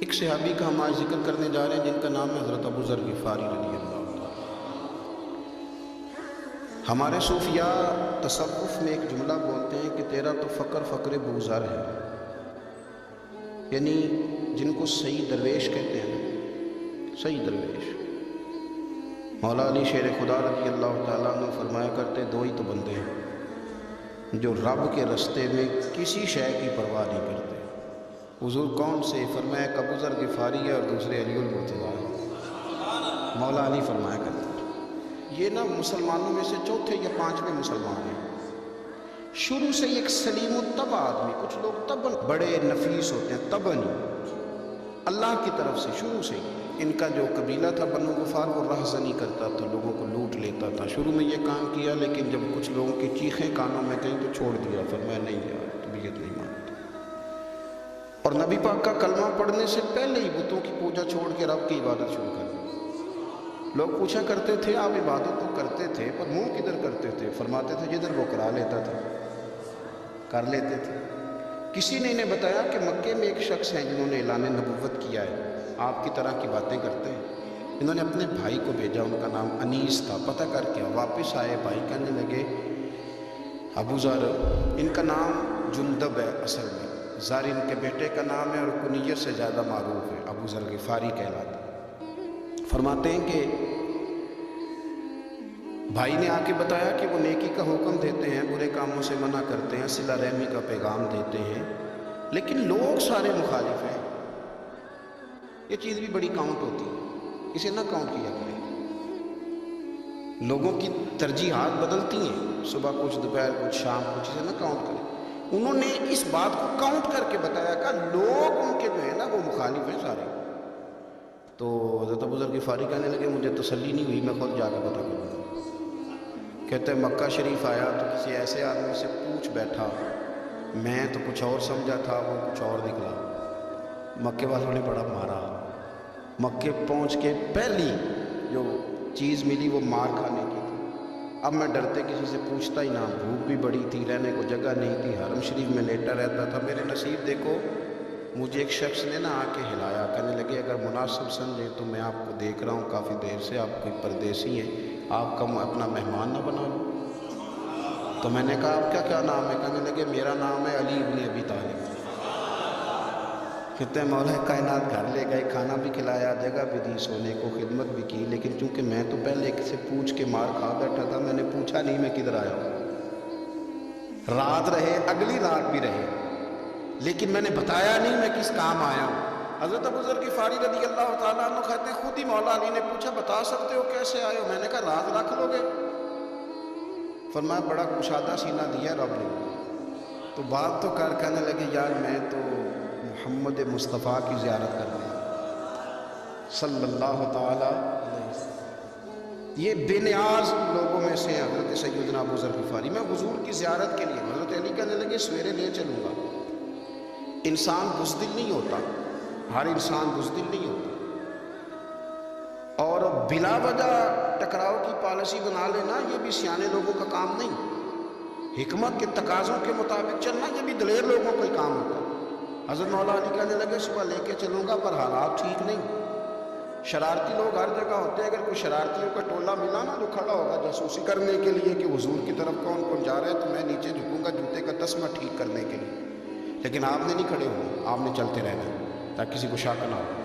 ایک صحابی کا ہم آج ذکر کرنے جا رہے ہیں جن کا نام ہے حضرت ابو ذر غفاری رضی اللہ تعالیٰ۔ ہمارے صوفیاء تصوف میں ایک جملہ بولتے ہیں کہ تیرا تو فقر فقر ابو ذر ہے، یعنی جن کو صحیح درویش کہتے ہیں، صحیح درویش۔ مولا علی شیر خدا رضی اللہ تعالیٰ نے فرمایا کرتے دو ہی تو بندے ہیں جو رب کے رستے میں کسی شے کی پرواہ نہیں کرتے۔ حضور کون سے؟ فرمایا کہ ابو ذر غفاری ہے اور دوسرے علی المرتضیٰ ہے۔ مولا علی فرمایا کرتے یہ نا مسلمانوں میں سے چوتھے یا پانچویں مسلمان ہیں۔ شروع سے ایک سلیم الطبع آدمی، کچھ لوگ طبعاً بڑے نفیس ہوتے ہیں، طبعاً اللہ کی طرف سے شروع سے ان کا جو قبیلہ تھا بنو غفار وہ رہزنی کرتا تھا، لوگوں کو لوٹ لیتا تھا۔ شروع میں یہ کام کیا لیکن جب کچھ لوگوں کی چیخیں کانوں میں گئیں تو چھوڑ دیا، فرمایا نہیں یار طبیعت نہیں مانتا۔ اور نبی پاک کا کلمہ پڑھنے سے پہلے ہی بتوں کی پوجا چھوڑ کے رب کی عبادت شروع کر دی۔ لوگ پوچھا کرتے تھے آپ عبادت تو کرتے تھے پر منہ کدھر کرتے تھے؟ فرماتے تھے جدھر وہ کرا لیتا تھا کر لیتے تھے۔ کسی نے انہیں بتایا کہ مکے میں ایک شخص ہیں جنہوں نے اعلان نبوت کیا ہے، آپ کی طرح کی باتیں کرتے ہیں۔ انہوں نے اپنے بھائی کو بھیجا، ان کا نام انیس تھا، پتہ کر کے واپس آئے، بھائی کہنے لگے ابو ذر، ان کا نام جندب ہے، اصل میں ذر ان کے بیٹے کا نام ہے اور کنیت سے زیادہ معروف ہے، ابو ذر غفاری کہلاتا۔ فرماتے ہیں کہ بھائی نے آ کے بتایا کہ وہ نیکی کا حکم دیتے ہیں، برے کاموں سے منع کرتے ہیں، صلہ رحمی کا پیغام دیتے ہیں، لیکن لوگ سارے مخالف ہیں۔ یہ چیز بھی بڑی کاؤنٹ ہوتی ہے، اسے نہ کاؤنٹ کیا کریں۔ لوگوں کی ترجیحات بدلتی ہیں، صبح کچھ دوپہر کچھ شام کچھ، اسے نہ کاؤنٹ کریں۔ انہوں نے اس بات کو کاؤنٹ کر کے بتایا کہ لوگ ان کے جو ہے نا وہ مخالف ہیں سارے۔ تو حضرت ابو ذر غفاری کہنے لگے مجھے تسلی نہیں ہوئی، میں خود جا کے پتہ کروں گا۔ کہتے ہیں مکہ شریف آیا تو کسی ایسے آدمی سے پوچھ بیٹھا، میں تو کچھ اور سمجھا تھا، وہ کچھ اور نکلا۔ مکے والوں نے بڑا مارا۔ مکے پہنچ کے پہلی جو چیز ملی وہ مار کھانے کی تھی۔ اب میں ڈرتے کسی سے پوچھتا ہی نہ، بھوک بھی بڑی تھی، رہنے کو جگہ نہیں تھی، حرم شریف میں لیٹا رہتا تھا۔ میرے نصیب دیکھو، مجھے ایک شخص نے آ کے ہلایا، کہنے لگے اگر مناسب سمجھے تو میں آپ کو دیکھ رہا ہوں کافی دیر سے، آپ کوئی پردیسی ہیں، آپ کا اپنا مہمان نہ بنا لو۔ تو میں نے کہا آپ کا کیا نام ہے؟ کہنے لگے میرا نام ہے علی ابن ابی طالب۔ کہتے ہیں مولا کائنات گھر لے گئے، کھانا بھی کھلایا، جگہ بھی دی، سونے کو خدمت بھی کی، لیکن چونکہ میں تو پہلے سے پوچھ کے مار کھا بیٹھا تھا، میں نے پوچھا نہیں میں کدھر آیا ہوں۔ رات رہے، اگلی رات بھی رہے، لیکن میں نے بتایا نہیں میں کس کام آیا ہوں۔ حضرت ابو ذر غفاری رضی اللہ تعالیٰ عنہ کہتے ہیں خود ہی مولا علی نے پوچھا بتا سکتے ہو کیسے آئے ہو؟ میں نے کہا راز رکھ لو گے؟ فرمایا بڑا کشادہ سینہ دیا رب نے، تو بات تو کر۔ کہنے لگے یار میں تو محمد مصطفیٰ کی زیارت کرنے صلی اللہ تعالیٰ علیہ وسلم۔ یہ بے نیاز لوگوں میں سے حضرت سیدنا ابو ذر غفاری، میں حضور کی زیارت کے لیے۔ حضرت علی کہنے لگے سویرے لے چلوں گا۔ انسان بزدل نہیں ہوتا، ہر انسان بزدل نہیں ہوتا، اور بلا وجہ ٹکراؤ کی پالیسی بنا لینا یہ بھی سیانے لوگوں کا کام نہیں۔ حکمت کے تقاضوں کے مطابق چلنا یہ بھی دلیر لوگوں کا کام ہوتا ہے۔ حضرت مولا علی کہنے لگے صبح لے کے چلوں گا پر حالات ٹھیک نہیں، شرارتی لوگ ہر جگہ ہوتے ہیں، اگر کوئی شرارتیوں کا ٹولہ ملا نا جو کھڑا ہوگا جاسوسی کرنے کے لیے کہ حضور کی طرف کون کون جا رہا ہے، تو میں نیچے جھکوں گا جوتے کا تسمہ ٹھیک کرنے کے لیے، لیکن آپ نے نہیں کھڑے ہونا، آپ نے چلتے رہنا تاکہ کسی کو شک نہ ہو۔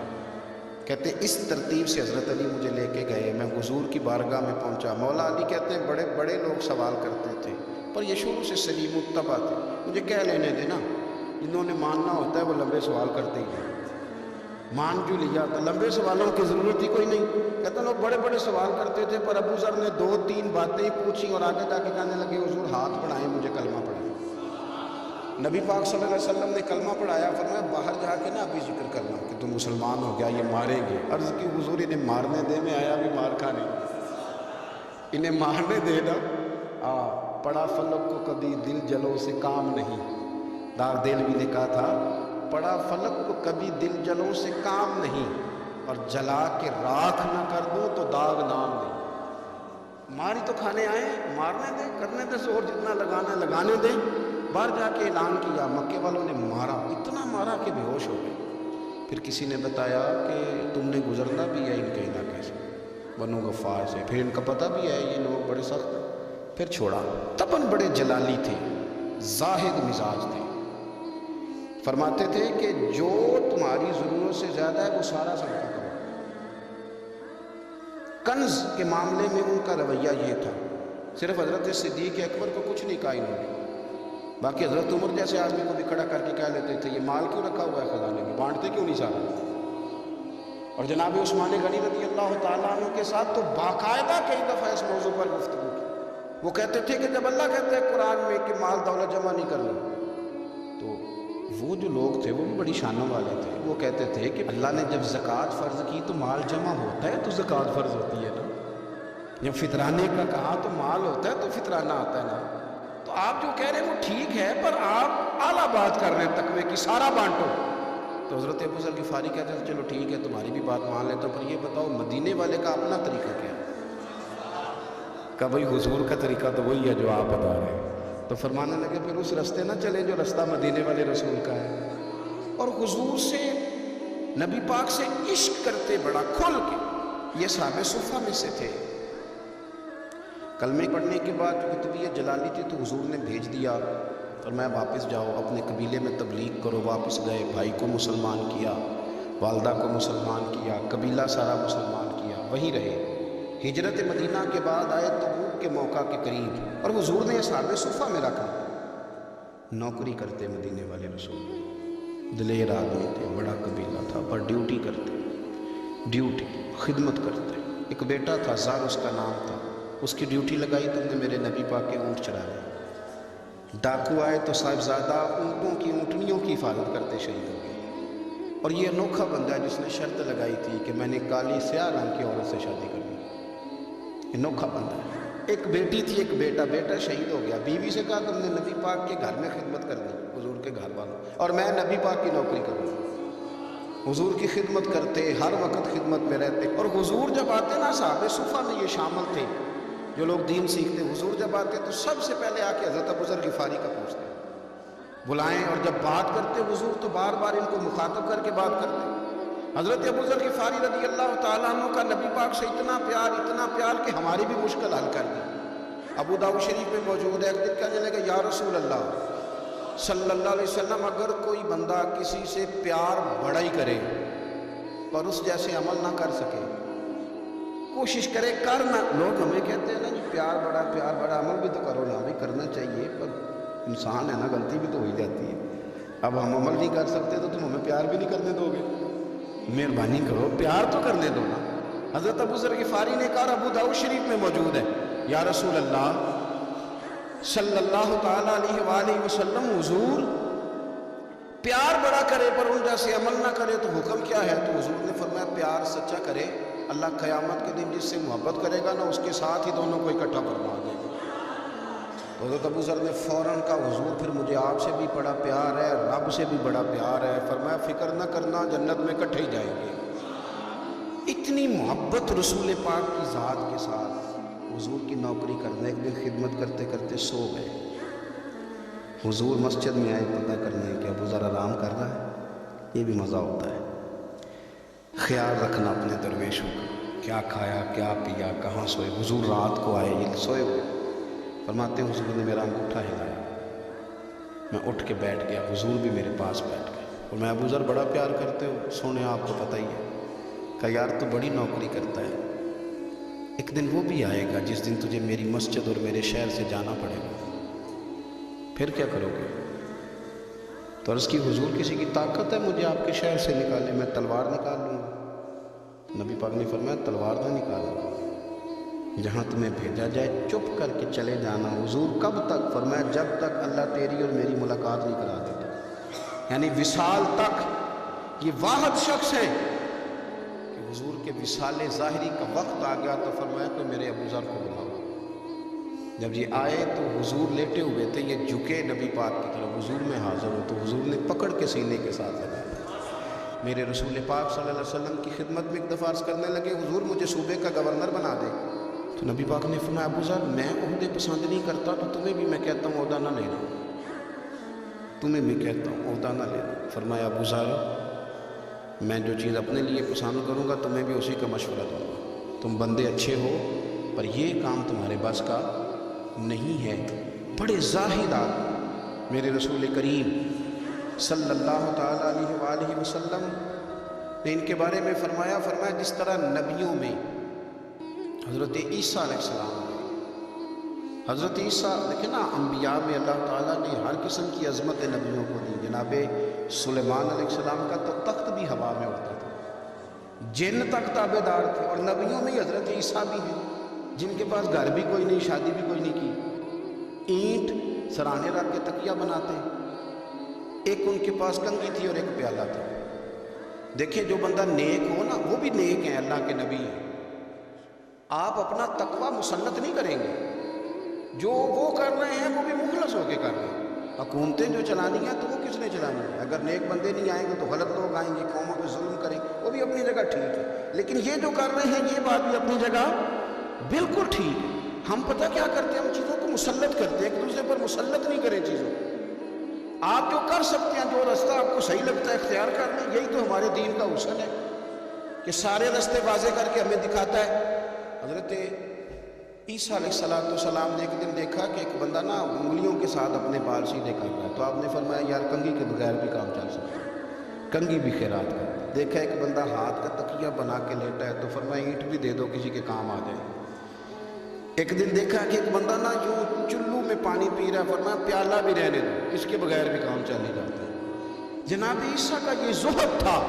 کہتے ہیں اس ترتیب سے حضرت علی مجھے لے کے گئے، میں حضور کی بارگاہ میں پہنچا۔ مولا علی کہتے ہیں بڑے بڑے لوگ سوال کرتے تھے پر یہ شروع سے سلیم الطبع تھے، مجھے کہہ لینے دینا، جنہوں نے ماننا ہوتا ہے وہ لمبے سوال کرتے ہی ہیں۔ مان جو لیا تو لمبے سوالوں کی ضرورت ہی کوئی نہیں۔ کہتے ہیں لوگ بڑے بڑے سوال کرتے تھے پر ابو ذر نے 2-3 باتیں پوچھی اور آگے جا کے کہنے لگے حضور ہاتھ بڑھائیں مجھے کلمہ پڑھائیں۔ نبی پاک صلی اللہ علیہ وسلم نے کلمہ پڑھایا، فرمایا باہر جا کے نا ابھی ذکر کرنا کہ تم مسلمان ہو گیا، یہ ماریں گے۔ عرض کی حضور انہیں مارنے دے، میں آیا بھی مار کھانے، انہیں مارنے دے نا۔ پڑا فلک کو کبھی دل جلوں سے کام نہیں، داغ دلوی نے کہا تھا پڑا فلک کو کبھی دل جلوں سے کام نہیں، اور جلا کے راکھ نہ کر دوں تو داغ نام نہیں۔ ماری تو کھانے آئے، مارنے دیں، کرنے دیں زور جتنا لگانا ہے لگانے دیں۔ باہر جا کے اعلان کیا، مکے والوں نے مارا، اتنا مارا کہ بے ہوش ہو گئے۔ پھر کسی نے بتایا کہ تم نے گزرنا بھی ہے ان کے علاقے سے، بنو غفار سے، پھر ان کا پتہ بھی ہے یہ لوگ بڑے سخت ہیں، پھر چھوڑا۔ تباً بڑے جلالی تھے، زاہد مزاج تھے، فرماتے تھے کہ جو تمہاری ضرورت سے زیادہ ہے وہ سارا صدقہ کرو۔ کنز کے معاملے میں ان کا رویہ یہ تھا، صرف حضرت صدیق اکبر کو کچھ نہیں کہا انہوں نے، باقی حضرت عمر جیسے آدمی کو بھی کھڑا کر کے کہہ لیتے تھے یہ مال کیوں رکھا ہوا ہے خزانے میں، بانٹتے کیوں نہیں سارا؟ اور جناب عثمان غنی رضی اللہ تعالیٰ عنہ کے ساتھ تو باقاعدہ کئی دفعہ اس موضوع پر گفتگو کی۔ وہ کہتے تھے کہ جب اللہ کہتے ہیں قرآن میں کہ مال دولت جمع نہیں کرنا، تو وہ جو لوگ تھے وہ بھی بڑی شانوں والے تھے، وہ کہتے تھے کہ اللہ نے جب زکوٰۃ فرض کی تو مال جمع ہوتا ہے تو زکوٰۃ فرض ہوتی ہے نا، جب فطرانے کا کہا تو مال ہوتا ہے تو فطرانہ آتا ہے نا، تو آپ جو کہہ رہے ہیں وہ ٹھیک ہے پر آپ اعلیٰ بات کر رہے ہیں تقوی کی، سارا بانٹو۔ تو حضرت ابو ذر غفاری کہتے ہیں چلو ٹھیک ہے تمہاری بھی بات مان لیتا ہوں، پر یہ بتاؤ مدینے والے کا اپنا طریقہ کیا ہے؟ کہ بھائی حضور کا طریقہ تو وہی ہے جو آپ بتا رہے ہیں۔ تو فرمانے لگے پھر اس رستے نہ چلیں جو رستہ مدینے والے رسول کا ہے، اور حضور سے نبی پاک سے عشق کرتے بڑا کھل کے، یہ صحابہ صفہ میں سے تھے۔ کلمے پڑھنے کے بعد چونکہ طبیعت جلالی تھی تو حضور نے بھیج دیا، فرمایا واپس جاؤ اپنے قبیلے میں تبلیغ کرو۔ واپس گئے، بھائی کو مسلمان کیا، والدہ کو مسلمان کیا، قبیلہ سارا مسلمان کیا، وہیں رہے۔ ہجرت مدینہ کے بعد آئے تبوک کے موقع کے قریب، اور حضور نے اصحاب صفہ میں رکھا، نوکری کرتے مدینے والے رسول، دلیر آدمی تھے، بڑا قبیلہ تھا، پر ڈیوٹی کرتے، ڈیوٹی خدمت کرتے۔ ایک بیٹا تھا زار اس کا نام تھا، اس کی ڈیوٹی لگائی تم نے میرے نبی پاک کے اونٹ چرائے، ڈاکو آئے تو صاحبزادہ اونٹوں کی اونٹنیوں کی حفاظت کرتے شہید ہو گئے۔ اور یہ انوکھا بندہ ہے جس نے شرط لگائی تھی کہ میں نے کالی سیاہ رنگ کی عورت سے شادی کرنی، انوکھا بندہ ہے۔ ایک بیٹی تھی ایک بیٹا، بیٹا شہید ہو گیا، بیوی سے کہا تم نے نبی پاک کے گھر میں خدمت کرنی، حضور کے گھر والوں، اور میں نبی پاک کی نوکری کروں، حضور کی خدمت کرتے، ہر وقت خدمت میں رہتے۔ اور حضور جب آتے نا، صحابہ صفہ میں یہ شامل تھے جو لوگ دین سیکھتے، حضور جب آتے تو سب سے پہلے آ کے حضرت ابو ذر غفاری کا پوچھتے، بلائیں، اور جب بات کرتے حضور تو بار بار ان کو مخاطب کر کے بات کرتے۔ حضرت ابو ذر غفاری رضی اللہ تعالیٰ عنہ کا نبی پاک سے اتنا پیار کہ ہماری بھی مشکل حل کر دی۔ ابو داؤد شریف میں موجود ہے، ایک دن کہنے لگے یا رسول اللہ صلی اللہ علیہ وسلم، اگر کوئی بندہ کسی سے پیار بڑا ہی کرے پر اس جیسے عمل نہ کر سکے، کوشش کرے کرنا، لوگ ہمیں کہتے ہیں نا جی پیار بڑا عمل بھی تو کرو نا، بھی کرنا چاہیے، پر انسان ہے نا، غلطی بھی تو ہو ہی جاتی ہے۔ اب ہم عمل نہیں کر سکتے تو تم ہمیں پیار بھی نہیں کرنے دو گے، مہربانی کرو پیار تو کرنے دو نا۔ حضرت ابو ذر غفاری نے کہا، ابو داؤد شریف میں موجود ہے، یا رسول اللہ صلی اللہ تعالیٰ علیہ وآلہ وسلم، حضور پیار بڑا کرے پر ان جیسے عمل نہ کرے تو حکم کیا ہے؟ تو حضور نے فرمایا پیار سچا کرے، اللہ قیامت کے دن جس سے محبت کرے گا نا اس کے ساتھ ہی دونوں کو اکٹھا فرما دے گا۔ تو حضرت ابو ذر نے فوراً کہا، حضور پھر مجھے آپ سے بھی بڑا پیار ہے، رب سے بھی بڑا پیار ہے۔ فرمایا فکر نہ کرنا، جنت میں اکٹھے ہی جائیں گے۔ اتنی محبت رسول پاک کی ذات کے ساتھ، حضور کی نوکری کرنا۔ ایک دن خدمت کرتے کرتے سو گئے، حضور مسجد میں آئے پتہ کرنے کہ ابو ذر آرام کر رہا ہے، یہ بھی مزہ ہوتا ہے، خیال رکھنا اپنے درویشوں کا، کیا کھایا کیا پیا کہاں سوئے۔ حضور رات کو آئے، یہ سوئے ہوئے، فرماتے ہیں حضور نے میرا انگوٹھا ہلایا، میں اٹھ کے بیٹھ گیا، حضور بھی میرے پاس بیٹھ گئے، اور میں ابو ذر بڑا پیار کرتے ہو، سونے آپ کو پتہ ہی ہے، کہ یار تو بڑی نوکری کرتا ہے، ایک دن وہ بھی آئے گا جس دن تجھے میری مسجد اور میرے شہر سے جانا پڑے گا، پھر کیا کرو گے؟ تو عرض کی حضور کسی کی طاقت ہے مجھے آپ کے شہر سے نکالے؟ میں تلوار نکال لوں گا۔ نبی پاک نے فرمایا تلوار نہ نکالنا، جہاں تمہیں بھیجا جائے چپ کر کے چلے جانا۔ حضور کب تک؟ فرمایا جب تک اللہ تیری اور میری ملاقات نہیں کرا دیتا، یعنی وصال تک۔ یہ واحد شخص ہے کہ حضور کے وصال ظاہری کا وقت آ گیا تو فرمایا کہ میرے ابو ذر کو بلاؤ۔ جب یہ آئے تو حضور لیٹے ہوئے تھے، یہ جھکے نبی پاک کی طرف، حضور میں حاضر ہو، تو حضور نے پکڑ کے سینے کے ساتھ لگایا۔ میرے رسول پاک صلی اللہ علیہ وسلم کی خدمت میں ایک دفعہ عرض کرنے لگے، حضور مجھے صوبے کا گورنر بنا دے۔ تو نبی پاک نے فرمایا ابو ذر میں عہدے پسند نہیں کرتا، تو تمہیں بھی میں کہتا ہوں عہدہ نہ لینا، تمہیں بھی کہتا ہوں عہدہ نہ لینا۔ فرمایا ابو ذر میں جو چیز اپنے لیے پسند کروں گا تمہیں بھی اسی کا مشورہ دوں گا. تم بندے اچھے ہو پر یہ کام تمہارے بس کا نہیں ہے. بڑے زاہد آدمی میرے رسول کریم صلی اللہ تعالیٰ علیہ وآلہ وسلم نے ان کے بارے میں فرمایا جس طرح نبیوں میں حضرت عیسیٰ علیہ السلام نے، حضرت عیسیٰ دیکھیں نا، انبیاء میں اللہ تعالیٰ نے ہر قسم کی عظمت نبیوں کو دی. جناب سلیمان علیہ السلام کا تو تخت بھی ہوا میں اڑتا تھا، جن تک تابع دار تھے. اور نبیوں میں حضرت عیسیٰ بھی ہیں جن کے پاس گھر بھی کوئی نہیں، شادی بھی کوئی نہیں کی، اینٹ سرانے رکھ کے تکیہ بناتے. ایک ان کے پاس کنگھی تھی اور ایک پیالہ تھا. دیکھیں جو بندہ نیک ہو نا وہ بھی نیک ہیں، اللہ کے نبی ہیں. آپ اپنا تقوی مسلط نہیں کریں گے، جو وہ کر رہے ہیں وہ بھی مخلص ہو کے کر رہے ہیں. حکومتیں جو چلانی ہیں تو وہ کس نے چلانی ہے؟ اگر نیک بندے نہیں آئیں گے تو غلط لوگ آئیں گے، قوموں پہ ظلم کریں، وہ بھی اپنی جگہ ٹھیک ہے. لیکن یہ جو کر رہے ہیں یہ بات بھی اپنی جگہ بالکل ٹھیک ہے. ہم پتہ کیا کرتے ہیں، ہم چیزوں کو مسلط کرتے ہیں، ایک دوسرے پر مسلط نہیں کریں چیزوں کو. آپ جو کر سکتے ہیں، جو رستہ آپ کو صحیح لگتا ہے اختیار کر لیں. یہی تو ہمارے دین کا حسن ہے کہ سارے رستے واضح کر کے ہمیں دکھاتا ہے. حضرت عیسیٰ علیہ السلام نے ایک دن دیکھا کہ ایک بندہ نا انگلیوں کے ساتھ اپنے بال سیدھے کر رہا ہے. تو آپ نے فرمایا یار کنگھی کے بغیر بھی کام چل سکتا ہے، کنگھی بھی خیرات کر. دیکھا ایک بندہ ہاتھ کا تکیہ بنا کے لیٹا ہے تو فرمایا اینٹ بھی دے دو کسی کے کام آ جائے. ایک دن دیکھا کہ ایک بندہ نا جو چلو میں پانی پی رہا ہے، فرمایا پیالہ بھی رہنے دو، اس کے بغیر بھی کام چل نہیں جاتا. جناب عیسیٰ کا یہ زہد تھا.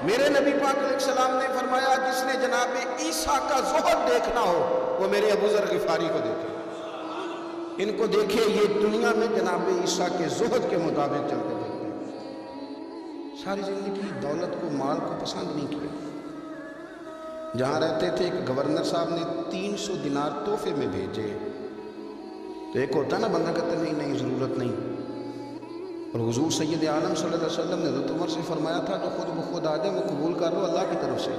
میرے نبی پاک علیہ السلام نے فرمایا جس نے جناب عیسیٰ کا زہد دیکھنا ہو وہ میرے ابو ذر غفاری کو دیکھے. ان کو دیکھے، یہ دنیا میں جناب عیسیٰ کے زہد کے مطابق چلتے دیکھتے ہیں. ساری زندگی دولت کو، مال کو پسند نہیں کیا. جہاں رہتے تھے ایک گورنر صاحب نے 300 دینار تحفے میں بھیجے. تو ایک ہوتا ہے نا بندہ کہتا ہے نہیں ضرورت نہیں. اور حضور سید عالم صلی اللہ علیہ وسلم نے حضرت عمر سے فرمایا تھا جو خود بخود آ جائے وہ قبول کر لو اللہ کی طرف سے.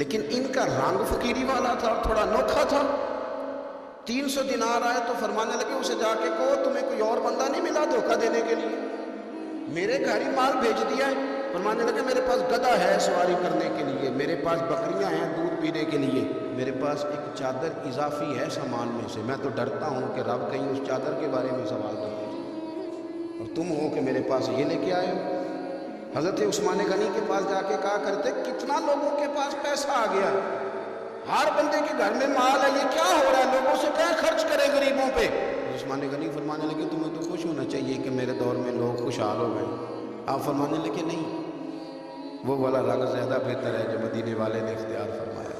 لیکن ان کا رنگ فقیری والا تھا اور تھوڑا انوکھا تھا. 300 دینار آئے تو فرمانے لگے اسے جا کے کہو تمہیں کوئی اور بندہ نہیں ملا دھوکہ دینے کے لیے، میرے گھر ہی مال بھیج دیا ہے. فرمانے لگے میرے پاس گدھا ہے سواری کرنے کے لیے، میرے پاس بکریاں ہیں دودھ پینے کے لیے، میرے پاس ایک چادر اضافی ہے سامان میں سے. میں تو ڈرتا ہوں کہ رب کہیں اس چادر کے بارے میں سوال کر دے، اور تم ہو کہ میرے پاس یہ لے کے آئے ہو. حضرت عثمان غنی کے پاس جا کے کہا کرتے کتنا لوگوں کے پاس پیسہ آ گیا، ہر بندے کے گھر میں مال ہے، یہ کیا ہو رہا ہے، لوگوں سے کیا خرچ کرے غریبوں پہ. عثمان غنی فرمانے لگے تمہیں تو خوش ہونا چاہیے کہ میرے دور میں لوگ خوشحال ہو گئے. آپ فرمانے لگے نہیں، وہ والا رنگ زیادہ بہتر ہے جو مدینے والے نے اختیار فرمایا،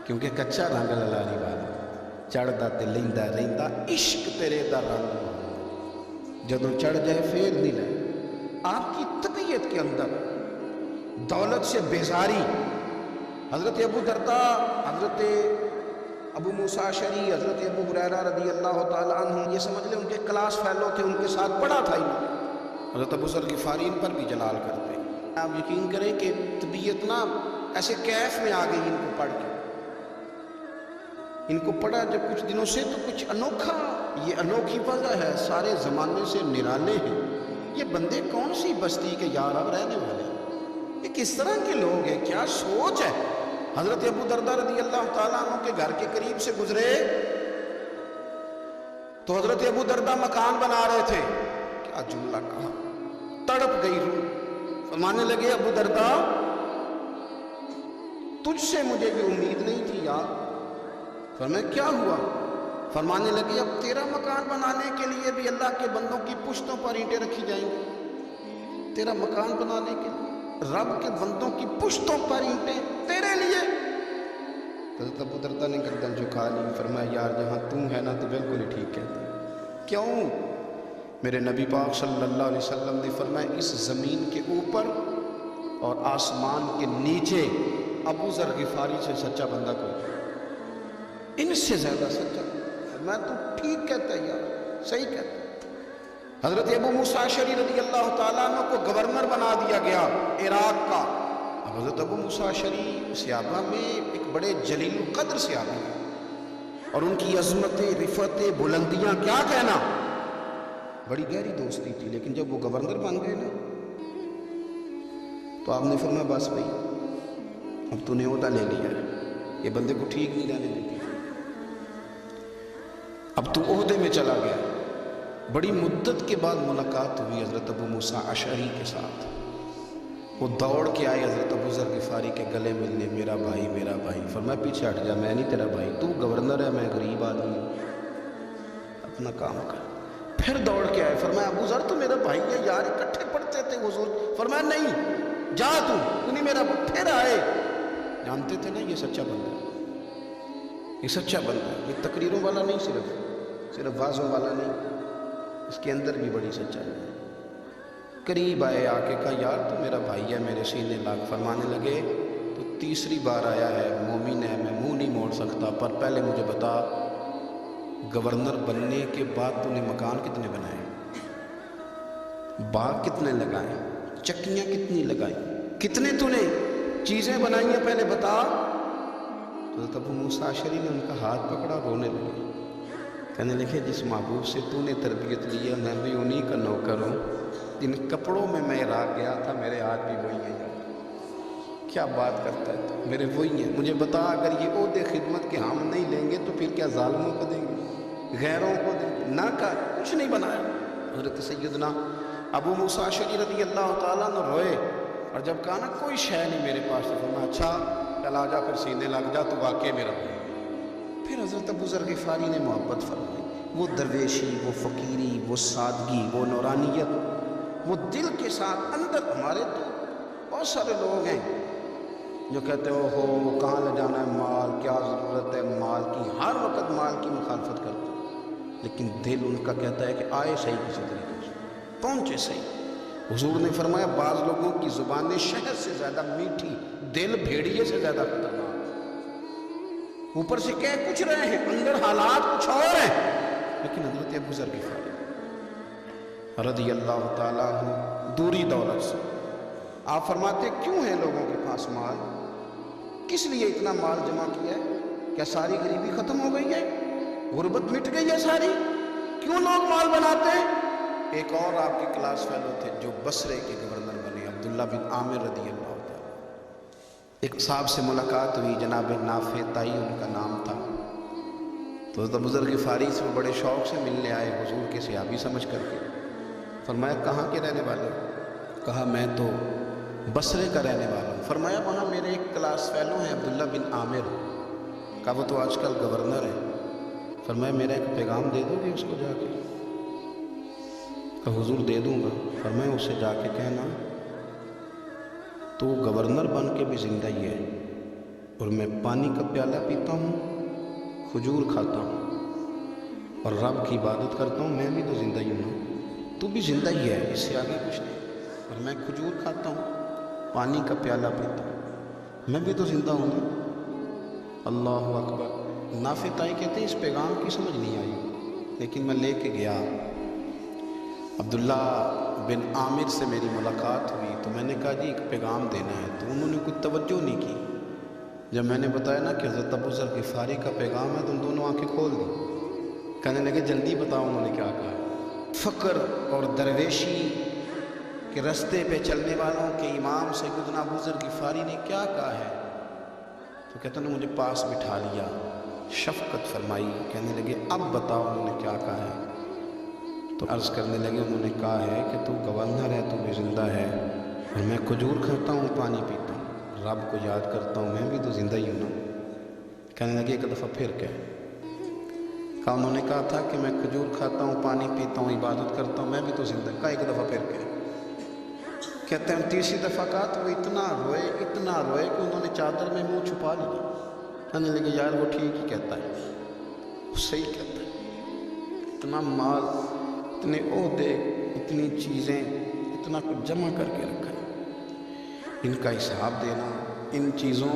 کیونکہ کچا رنگ للاری والا چڑھتا تے لیندا رہندا عشق تیرے دا رنگ جدوں چڑھ جائے پھر نہیں لے. آپ کی طبیعت کے اندر دولت سے بیزاری. حضرت ابو درداء، حضرت ابو موسیٰ اشعری، حضرت ابو ہریرہ رضی اللہ تعالیٰ عنہ، یہ سمجھ لیں ان کے کلاس فیلو تھے، ان کے ساتھ پڑھا تھا انہوں نے. حضرت ابو ذر غفاری ان پر بھی جلال کرتے. آپ یقین کریں کہ طبیعت نا ایسے کیف میں آ گئی ان کو پڑھ کے. ان کو پڑھا جب کچھ دنوں سے تو کچھ انوکھا، یہ انوکھی وجہ ہے، سارے زمانے سے نرالے ہیں. یہ بندے کون سی بستی کے یار اب رہنے والے ہیں، یہ کس طرح کے لوگ ہیں، کیا سوچ ہے. حضرت ابو درداء رضی اللہ تعالیٰ عنہ کے گھر کے قریب سے گزرے تو حضرت ابو درداء مکان بنا رہے تھے. کیا جملہ کہا، تڑپ گئی روح. فرمانے لگے ابو درداء تجھ سے مجھے بھی امید نہیں تھی یار. فرمایا کیا ہوا؟ فرمانے لگے اب تیرا مکان بنانے کے لیے بھی اللہ کے بندوں کی پشتوں پر اینٹیں رکھی جائیں گی. تیرا مکان بنانے کے لیے رب کے بندوں کی پشتوں پر اینٹیں تیرے لیے. حضرت ابو درداء نے گردن جھکا لی. فرمایا یار جہاں تم ہے نا تو بالکل ہی ٹھیک کہتے. کیوں؟ میرے نبی پاک صلی اللہ علیہ وسلم نے فرمایا اس زمین کے اوپر اور آسمان کے نیچے ابو ذر غفاری سے سچا بندہ کوئی، ان سے زیادہ سچا. میں تو ٹھیک کہتا ہے یار، صحیح کہتا. حضرت ابو موسیٰ اشعری رضی اللہ تعالیٰ عنہ کو گورنر بنا دیا گیا عراق کا. اب حضرت ابو موسیٰ اشعری صحابہ میں ایک بڑے جلیل القدر صحابی ہیں اور ان کی عظمتیں، رفتیں، بلندیاں کیا کہنا، بڑی گہری دوستی تھی. لیکن جب وہ گورنر بن گئے نا تو آپ نے فرمایا بس بھائی اب تو نے عہدہ لے لیا ہے، یہ بندے کو ٹھیک نہیں جانے دیتی، اب تو عہدے میں چلا گیا۔ بڑی مدت کے بعد ملاقات ہوئی حضرت ابو موسیٰ اشعری کے ساتھ، وہ دوڑ کے آئے حضرت ابو ذر غفاری کے گلے ملنے، میرا بھائی میرا بھائی۔ فرمایا پیچھے ہٹ جا، میں نہیں تیرا بھائی، تو گورنر ہے، میں غریب آدمی ہوں، اپنا کام کر۔ پھر دوڑ کے آئے، فرمایا ابو ذر تو میرا بھائی ہے یار، اکٹھے پڑھتے تھے حضور۔ فرمایا نہیں، جا تو نہیں میرا۔ پھر آئے، جانتے تھے نا یہ سچا بندہ ہے، یہ سچا بندہ ہے، یہ تقریروں والا نہیں، صرف وعظوں والا نہیں، اس کے اندر بھی بڑی سچائی ہے۔ قریب آئے، آ کے کہا یار تو میرا بھائی ہے، میرے سینے لاگ۔ فرمانے لگے تو تیسری بار آیا ہے، مومن ہے، میں منہ نہیں موڑ سکتا، پر پہلے مجھے بتا گورنر بننے کے بعد تو نے مکان کتنے بنائے، باغ کتنے لگائے، چکیاں کتنی لگائی، کتنے تو نے چیزیں بنائی ہیں، پہلے بتا۔ تو حضرت ابو موسیٰ اشعری نے ان کا ہاتھ پکڑا، رونے لگے، کہنے لگے جس محبوب سے تو نے تربیت لی ہے، میں بھی انہی کا نوکر ہوں، جن کپڑوں میں میں عراق گیا تھا میرے ہاتھ بھی وہی ہیں۔ کیا بات کرتا ہے تو میرے وہی ہیں، مجھے بتا اگر یہ عہدے خدمت کے ہم نہیں لیں گے تو پھر کیا ظالموں کو دیں گے، غیروں کو دیں گے؟ نہ کا کچھ نہیں بنایا۔ حضرت سیدنا ابو موسیٰ اشعری رضی اللہ تعالیٰ عنہ روئے، اور جب کہا نا کوئی شے نہیں میرے پاس، تو فرمایا اچھا چل آ جا، پھر سینے لگ جا، تو واقعی میرا بھائی۔ پھر حضرت ابو ذر غفاری نے محبت فرمائی، وہ درویشی، وہ فقیری، وہ سادگی، وہ نورانیت، وہ دل کے ساتھ اندر۔ ہمارے تو بہت سارے لوگ ہیں جو کہتے ہو کہاں لے جانا ہے مال، کیا ضرورت ہے مال کی، ہر وقت مال کی مخالفت کرتے ہیں، لیکن دل ان کا کہتا ہے کہ آئے صحیح کسی طریقے سے، پہنچے صحیح۔ حضور نے فرمایا بعض لوگوں کی زبانیں شہد سے زیادہ میٹھی، دل بھیڑیے سے زیادہ خطرناک، اوپر سے کہہ کچھ رہے ہیں اندر حالات کچھ اور ہیں۔ لیکن حضرت ابو ذر غفاری رضی اللہ تعالیٰ عنہ دوری دولت سے، آپ فرماتے کیوں ہے لوگوں کے پاس مال، کس لیے اتنا مال جمع کیا ہے؟ کیا ساری غریبی ختم ہو گئی ہے، غربت مٹ گئی ہے ساری؟ کیوں لوگ مال بناتے ہیں؟ ایک اور آپ کے کلاس فیلو تھے جو بصرے کے گورنر بنے، عبداللہ بن عامر رضی اللہ تعالیٰ۔ ایک صاحب سے ملاقات ہوئی، جناب نافع تائی ان کا نام تھا، تو حضرت ابو ذر غفاری سے بڑے شوق سے ملنے آئے، حضور کے صحابی سمجھ کر کے۔ فرمایا کہاں کے رہنے والے؟ کہا میں تو بصرے کا رہنے والا ہوں۔ فرمایا وہاں میرے ایک کلاس فیلو ہیں عبداللہ بن عامر، کہا وہ تو آج کل گورنر ہے۔ فرمایا میرا ایک پیغام دے دو گے اس کو جا کے؟ کہا حضور دے دوں گا۔ فرمایا اسے جا کے کہنا تو گورنر بن کے بھی زندہ ہی ہے، اور میں پانی کا پیالہ پیتا ہوں، کھجور کھاتا ہوں، اور رب کی عبادت کرتا ہوں، میں بھی تو زندہ ہی ہوں، تو بھی زندہ ہی ہے، اس سے آگے کچھ نہیں۔ اور میں کھجور کھاتا ہوں، پانی کا پیالہ پیتا ہوں، میں بھی تو زندہ ہوں نا۔ اللہ اکبر۔ نافع تائی کہتے ہیں اس پیغام کی سمجھ نہیں آئی، لیکن میں لے کے گیا۔ عبداللہ بن عامر سے میری ملاقات ہوئی تو میں نے کہا جی ایک پیغام دینا ہے، تو انہوں نے کوئی توجہ نہیں کی۔ جب میں نے بتایا نا کہ حضرت ابو ذر غفاری کا پیغام ہے تو ان دونوں آنکھیں کھول دی، کہنے لگے جلدی بتاؤ انہوں نے کیا کہا ہے۔ فقر اور درویشی کے رستے پہ چلنے والوں کے امام سیدنا ابو ذر غفاری نے کیا کہا ہے؟ تو کہتے ہیں مجھے پاس بٹھا لیا، شفقت فرمائی، کہنے لگے اب بتاؤ انہوں نے کیا کہا ہے؟ تو عرض کرنے لگے انہوں نے کہا ہے کہ تو گورنر ہے، تو بھی زندہ ہے، اور میں کھجور کھاتا ہوں، پانی پیتا ہوں، رب کو یاد کرتا ہوں، میں بھی تو زندہ ہی ہوں نا۔ کہنے لگے ایک دفعہ پھر کہا انہوں نے کہا تھا کہ میں کھجور کھاتا ہوں، پانی پیتا ہوں، عبادت کرتا ہوں، میں بھی تو زندہ۔ کہا ایک دفعہ پھر کہتے ہیں تیسری دفعہ کہا تو وہ اتنا روئے کہ انہوں نے چادر میں منہ چھپا لیا۔ کہنے لگے یار وہ ٹھیک ہی کہتا ہے، وہ صحیح کہتا ہے، اتنا مال، اتنے عہدے، اتنی چیزیں، اتنا کچھ جمع کر کے رکھا ہے، ان کا حساب دینا، ان چیزوں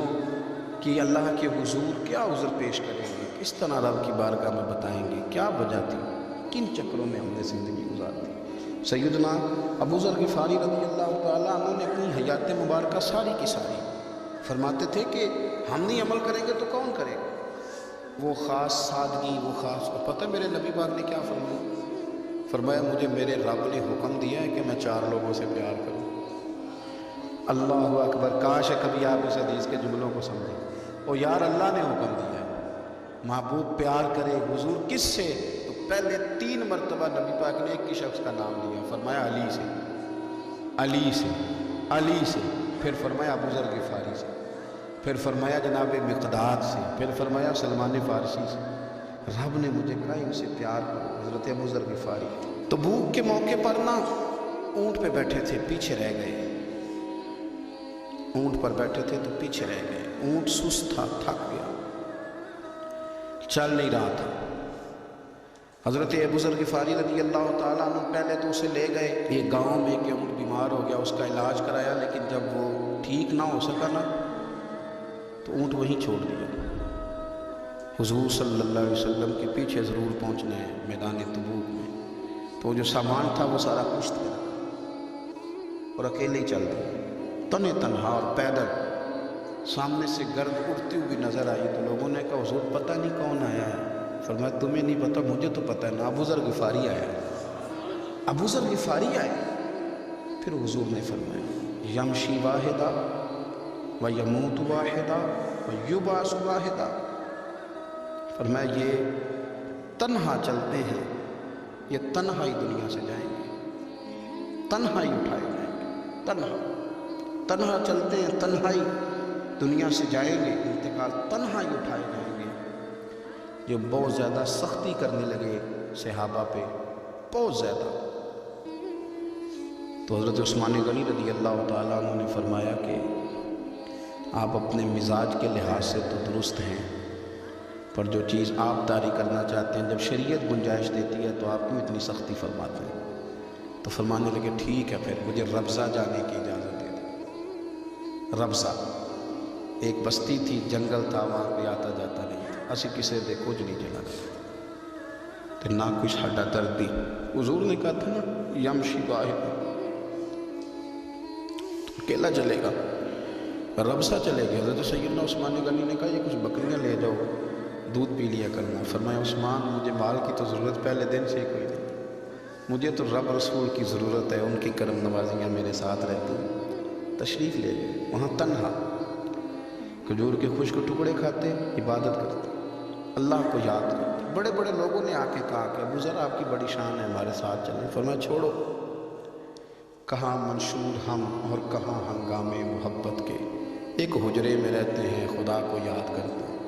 کی اللہ کے حضور کیا عذر پیش کریں گے، کس طرح رب کی بارگاہ میں بتائیں گے، کیا وجہ تھی، کن چکروں میں ہم نے زندگی گزار دی۔ سیدنا ابو ذر غفاری رضی اللہ تعالیٰ عنہ نے اپنی حیات مبارکہ ساری کی ساری فرماتے تھے کہ ہم نہیں عمل کریں گے تو کون کرے گا؟ وہ خاص سادگی، وہ خاص، اور پتہ میرے نبی پاک نے کیا فرمایا؟ فرمایا مجھے میرے رب نے حکم دیا ہے کہ میں 4 لوگوں سے پیار کروں، اللہ اکبر، کاش کبھی آپ اس حدیث کے جملوں کو سمجھیں۔ اور یار اللہ نے حکم دیا ہے محبوب پیار کرے حضور کس سے؟ تو پہلے 3 مرتبہ نبی پاک نے ایک ہی شخص کا نام لیا، فرمایا علی سے، علی سے، علی سے، پھر فرمایا ابو ذر غفاری سے، پھر فرمایا جناب مقداد سے، پھر فرمایا سلمان فارسی سے۔ رب نے مجھے کہا ان سے پیار کرو، حضرت ابو ذر غفاری۔ تبوک کے موقع پر نا اونٹ پہ بیٹھے تھے، پیچھے رہ گئے، اونٹ پر بیٹھے تھے تو پیچھے رہ گئے، اونٹ سست تھا، تھک گیا، چل نہیں رہا تھا۔ حضرت ابو ذر غفاری رضی اللہ تعالیٰ عنہ پہلے تو اسے لے گئے ایک گاؤں میں کہ اونٹ بیمار ہو گیا، اس کا علاج کرایا، لیکن جب وہ ٹھیک نہ ہو سکا نا تو اونٹ وہیں چھوڑ دیا۔ حضور صلی اللہ علیہ وسلم کے پیچھے ضرور پہنچنا ہے میدان تبوک میں، تو جو سامان تھا وہ سارا پشت پہ رکھا اور اکیلے ہی چل دیے، تنے تنہا اور پیدل۔ سامنے سے گرد اڑتی ہوئی نظر آئی تو لوگوں نے کہا حضور پتہ نہیں کون آیا ہے۔ فرمایا تمہیں نہیں پتہ، مجھے تو پتہ ہے نا، ابو ذر غفاری آیا ہے، ابو ذر غفاری آیا۔ پھر حضور نے فرمایا یمشی واحدہ و یموت واحدہ و یبعث واحدہ، فرمایا یہ تنہا چلتے ہیں، یہ تنہا ہی دنیا سے جائیں گے، تنہا ہی اٹھائے جائیں گے، تنہا تنہا چلتے ہیں، تنہا ہی دنیا سے جائیں گے، انتقال تنہا ہی اٹھائے جائیں گے۔ جو بہت زیادہ سختی کرنے لگے صحابہ پہ، بہت زیادہ، تو حضرت عثمان غنی رضی اللہ تعالیٰ عنہ نے فرمایا کہ آپ اپنے مزاج کے لحاظ سے تو درست ہیں، پر جو چیز آپ طاری کرنا چاہتے ہیں جب شریعت گنجائش دیتی ہے تو آپ کیوں اتنی سختی فرماتے ہیں؟ تو فرمانے لگے ٹھیک ہے پھر مجھے ربضہ جانے کی اجازت دے دیں۔ ربضہ ایک بستی تھی، جنگل تھا، وہاں کوئی آتا جاتا نہیں تھا، اسی کسے دے کچھ نہیں جلا تو نہ کچھ ہڈا دردی۔ حضور نے کہا تھا نا یمشی واحد، اکیلا چلے گا، ربضہ چلے گا۔ حضرت سیدنا عثمان غنی نے کہا یہ کچھ بکریاں لے جاؤ، دودھ پی لیا کرنا۔ فرمایا عثمان مجھے مال کی تو ضرورت پہلے دن سے کوئی نہیں، مجھے تو رب رسول کی ضرورت ہے، ان کی کرم نوازیاں میرے ساتھ رہتی ہیں، تشریف لے لیں۔ وہاں تنہا کھجور کے خشک ٹکڑے کھاتے، عبادت کرتے، اللہ کو یاد کرتے۔ بڑے بڑے لوگوں نے آ کے کہا کہ ابو ذر آپ کی بڑی شان ہے، ہمارے ساتھ چلیں۔ فرمایا چھوڑو، کہاں منشور ہم اور کہاں ہنگامے محبت کے، ایک حجرے میں رہتے ہیں خدا کو یاد کرتے ہیں،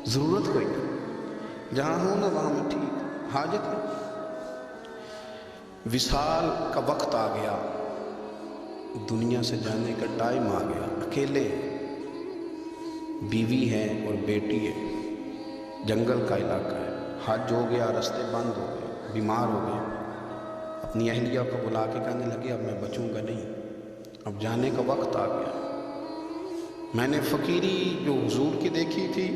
ضرورت کوئی نہیں، جہاں ہوں نا وہاں میں ٹھیک، حاجت نہیں۔ وصال کا وقت آ گیا، دنیا سے جانے کا ٹائم آ گیا، اکیلے، بیوی ہے اور بیٹی ہے، جنگل کا علاقہ ہے، حج ہو گیا، رستے بند ہو گئے، بیمار ہو گئے، اپنی اہلیہ کو بلا کے کہنے لگے اب میں بچوں گا نہیں، اب جانے کا وقت آ گیا۔ میں نے فقیری جو حضور کی دیکھی تھی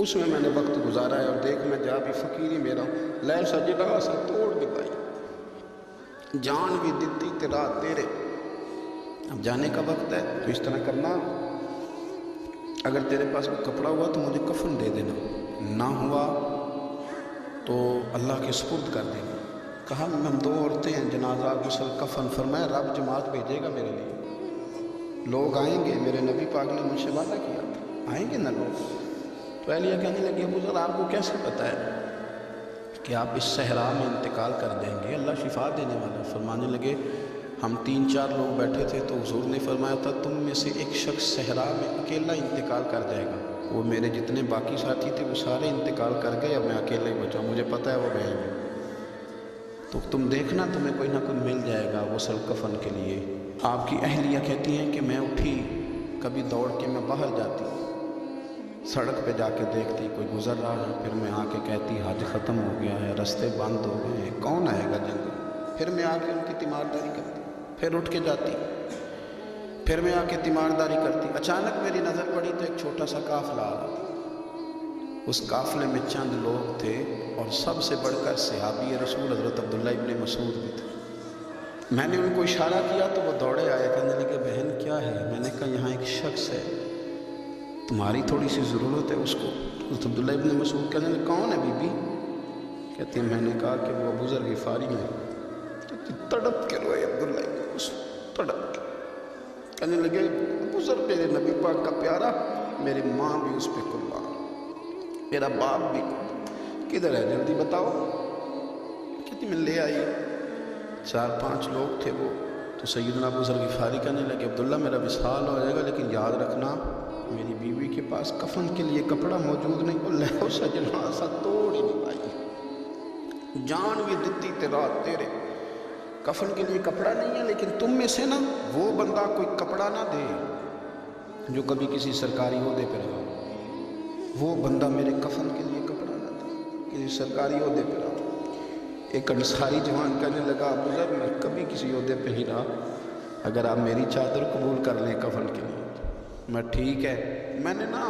اس میں نے وقت گزارا ہے، اور دیکھ میں جا بھی فقیری میرا لے سجدہ سے توڑ بھی پائی، جان بھی دیتی تیرا تیرے، اب جانے کا وقت ہے تو اس طرح کرنا، اگر تیرے پاس کوئی کپڑا ہوا تو مجھے کفن دے دینا، نہ ہوا تو اللہ کے سپرد کر دینا۔ کہا ہم 2 عورتیں ہیں، جنازہ غسل کفن۔ فرمایا رب جماعت بھیجے گا میرے لیے، لوگ آئیں گے، میرے نبی پاک نے مجھ سے وعدہ کیا تھا آئیں گے نا لوگ۔ تو اہلیہ کہنے لگی ابو ذر آپ کو کیسے پتہ ہے کہ آپ اس صحرا میں انتقال کر دیں گے، اللہ شفا دینے والا۔ فرمانے لگے ہم 3-4 لوگ بیٹھے تھے تو حضور نے فرمایا تھا تم میں سے ایک شخص صحرا میں اکیلا انتقال کر جائے گا، وہ میرے جتنے باقی ساتھی تھے وہ سارے انتقال کر گئے، اب میں اکیلا ہی بچا، مجھے پتہ ہے وہ گئے ہیں، تو تم دیکھنا تمہیں کوئی نہ کوئی مل جائے گا غسل کفن کے لیے۔ آپ کی اہلیہ کہتی ہیں کہ میں اٹھی، کبھی دوڑ کے میں باہر جاتی، سڑک پہ جا کے دیکھتی کوئی گزر رہا ہے، پھر میں آ کے کہتی حج ختم ہو گیا ہے، رستے بند ہو گئے ہیں، کون آئے گا جنگل، پھر میں آ کے ان کی تیمارداری کرتی، پھر اٹھ کے جاتی، پھر میں آ کے تیمارداری کرتی۔ اچانک میری نظر پڑی تو ایک چھوٹا سا قافلہ آ رہا تھا، اس قافلے میں چند لوگ تھے اور سب سے بڑھ کر صحابی رسول حضرت عبداللہ ابن مسعود بھی تھے۔ میں نے ان کو اشارہ کیا تو وہ دوڑے آئے، کہنے لگے بہن کیا ہے؟ میں نے کہا یہاں ایک شخص ہے، تمہاری تھوڑی سی ضرورت ہے اس کو۔ حضرت عبداللہ ابن مسعود کہنے لگے کون ہے بی بی؟ کہتے ہیں میں نے کہا کہ وہ ابو ذر غفاری ہے۔ کہتی تڑپ کے روئے عبداللہ ابن مسعود، تڑپ کے کہنے لگے ابوذر میرے نبی پاک کا پیارا، میری ماں بھی اس پہ قربان، میرا باپ بھی کدھر ہے جلدی بتاؤ۔ کہتی میں لے آئی، 4-5 لوگ تھے وہ، تو سیدنا ابوذر غفاری کہنے لگے عبداللہ میرا وصال ہو جائے گا لیکن یاد رکھنا میری بیوی کے پاس کفن کے لیے کپڑا موجود نہیں، وہ لے او سجنا سا توڑ ہی نہیں پائی، جان بھی دیتی تے رات تیرے، کفن کے لیے کپڑا نہیں ہے، لیکن تم میں سے نا وہ بندہ کوئی کپڑا نہ دے جو کبھی کسی سرکاری عہدے پہ رہا، وہ بندہ میرے کفن کے لیے کپڑا نہ دے کسی سرکاری عہدے پہ رہا۔ ایک انصاری جوان کہنے لگا ابوذر میں کبھی کسی عہدے پہ ہی رہا، اگر آپ میری چادر قبول کر لیں کفن کے لیے میں ٹھیک ہے، میں نے نا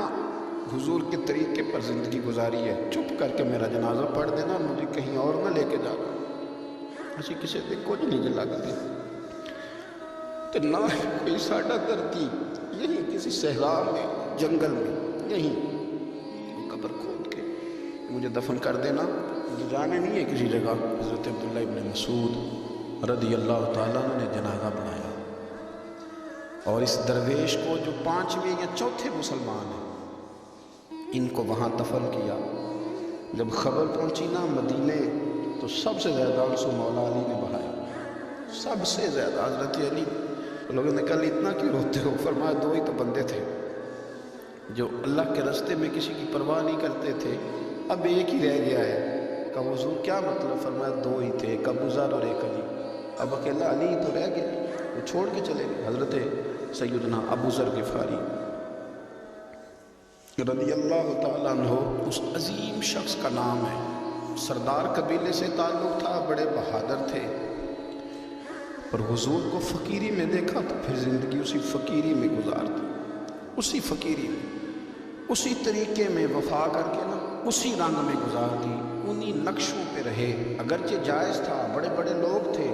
حضور کے طریقے پر زندگی گزاری ہے، چپ کر کے میرا جنازہ پڑھ دینا، مجھے کہیں اور نہ لے کے جانا، اسی کسی دے کچھ نہیں لگتی تو نہ کوئی ساڈا دھرتی یہی کسی صحرا میں جنگل میں یہیں قبر کھود کے مجھے دفن کر دینا، مجھے جانے نہیں ہے کسی جگہ۔ حضرت عبداللہ ابن مسعود رضی اللہ تعالیٰ عنہ نے جنازہ پڑھایا، اور اس درویش کو جو 5ویں یا 4تھے مسلمان ہیں ان کو وہاں دفن کیا۔ جب خبر پہنچی نا مدینے تو سب سے زیادہ آنسو مولا علی نے بہایا، سب سے زیادہ۔ حضرت علی لوگوں نے کہا اتنا کیوں روتے ہو؟ فرمایا 2 ہی تو بندے تھے جو اللہ کے راستے میں کسی کی پرواہ نہیں کرتے تھے، اب ایک ہی رہ گیا ہے۔ کہا حضور کیا مطلب؟ فرمایا 2 ہی تھے، ایک ابوذر اور ایک علی، اب اکیلا علی تو رہ گیا، وہ چھوڑ کے چلے گئے۔ حضرت سیدنا ابوذر غفاری رضی اللہ تعالیٰ عنہ اس عظیم شخص کا نام ہے، سردار قبیلے سے تعلق تھا، بڑے بہادر تھے، پر حضور کو فقیری میں دیکھا تو پھر زندگی اسی فقیری میں گزار دی، اسی فقیری میں، اسی طریقے میں وفا کر کے نا اسی رنگ میں گزار دی، انہی نقشوں پہ رہے۔ اگرچہ جائز تھا، بڑے بڑے لوگ تھے،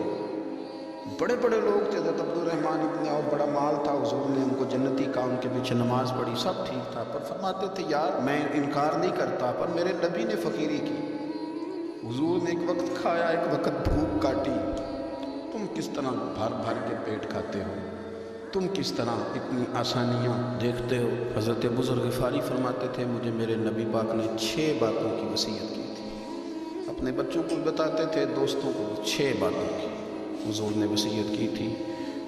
بڑے بڑے لوگ تھے، حضرت عبدالرحمن ابن عوف بڑا مال تھا، حضور نے ان کو جنتی کا، ان کے پیچھے نماز پڑھی، سب ٹھیک تھا، پر فرماتے تھے یار میں انکار نہیں کرتا، پر میرے نبی نے فقیری کی، حضور نے ایک وقت کھایا ایک وقت بھوک کاٹی، تم کس طرح بھر بھر کے پیٹ کھاتے ہو، تم کس طرح اتنی آسانیاں دیکھتے ہو۔ حضرت ابوذر غفاری فرماتے تھے مجھے میرے نبی پاک نے 6 باتوں کی وصیت کی تھی، اپنے بچوں کو بتاتے تھے، دوستوں کو 6 باتوں کی حضور نے وصیت کی تھی۔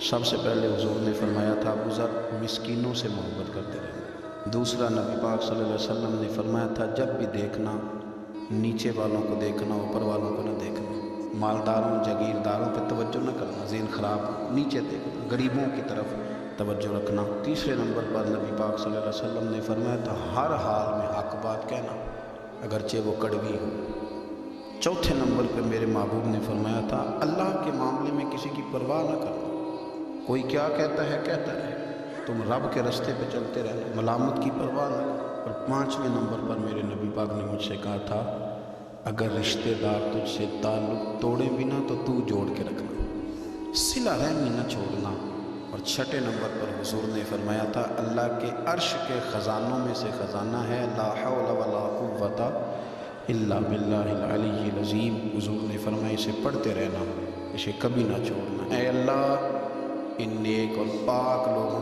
سب سے پہلے حضور نے فرمایا تھا ابوذر مسکینوں سے محبت کرتے رہنا۔ دوسرا نبی پاک صلی اللہ علیہ وسلم نے فرمایا تھا جب بھی دیکھنا نیچے والوں کو دیکھنا، اوپر والوں کو نہ دیکھنا، مالداروں جاگیرداروں پہ توجہ نہ کرنا، ذہن خراب، نیچے دیکھنا، غریبوں کی طرف توجہ رکھنا۔ تیسرے نمبر پر نبی پاک صلی اللہ علیہ وسلم نے فرمایا تھا ہر حال میں حق بات کہنا اگرچہ وہ کڑوی ہو۔ چوتھے نمبر پہ میرے محبوب نے فرمایا تھا اللہ کے معاملے میں کسی کی پرواہ نہ کرنا، کوئی کیا کہتا ہے کہتا رہے، تم رب کے راستے پہ چلتے رہنا، ملامت کی پرواہ نہ کرنا۔ اور 5ویں نمبر پر میرے نبی پاک نے مجھ سے کہا تھا اگر رشتہ دار تجھ سے تعلق توڑے بھی نہ تو جوڑ کے رکھنا، صلہ رحمی نہ چھوڑنا۔ اور 6 نمبر پر حضور نے فرمایا تھا اللہ کے عرش کے خزانوں میں سے خزانہ ہے لا حول ولا قوت الا باللہ العلی العظیم۔ حضور نے فرمایا اسے پڑھتے رہنا، اسے کبھی نہ چھوڑنا۔ اے اللہ ان نیک اور پاک لوگوں کا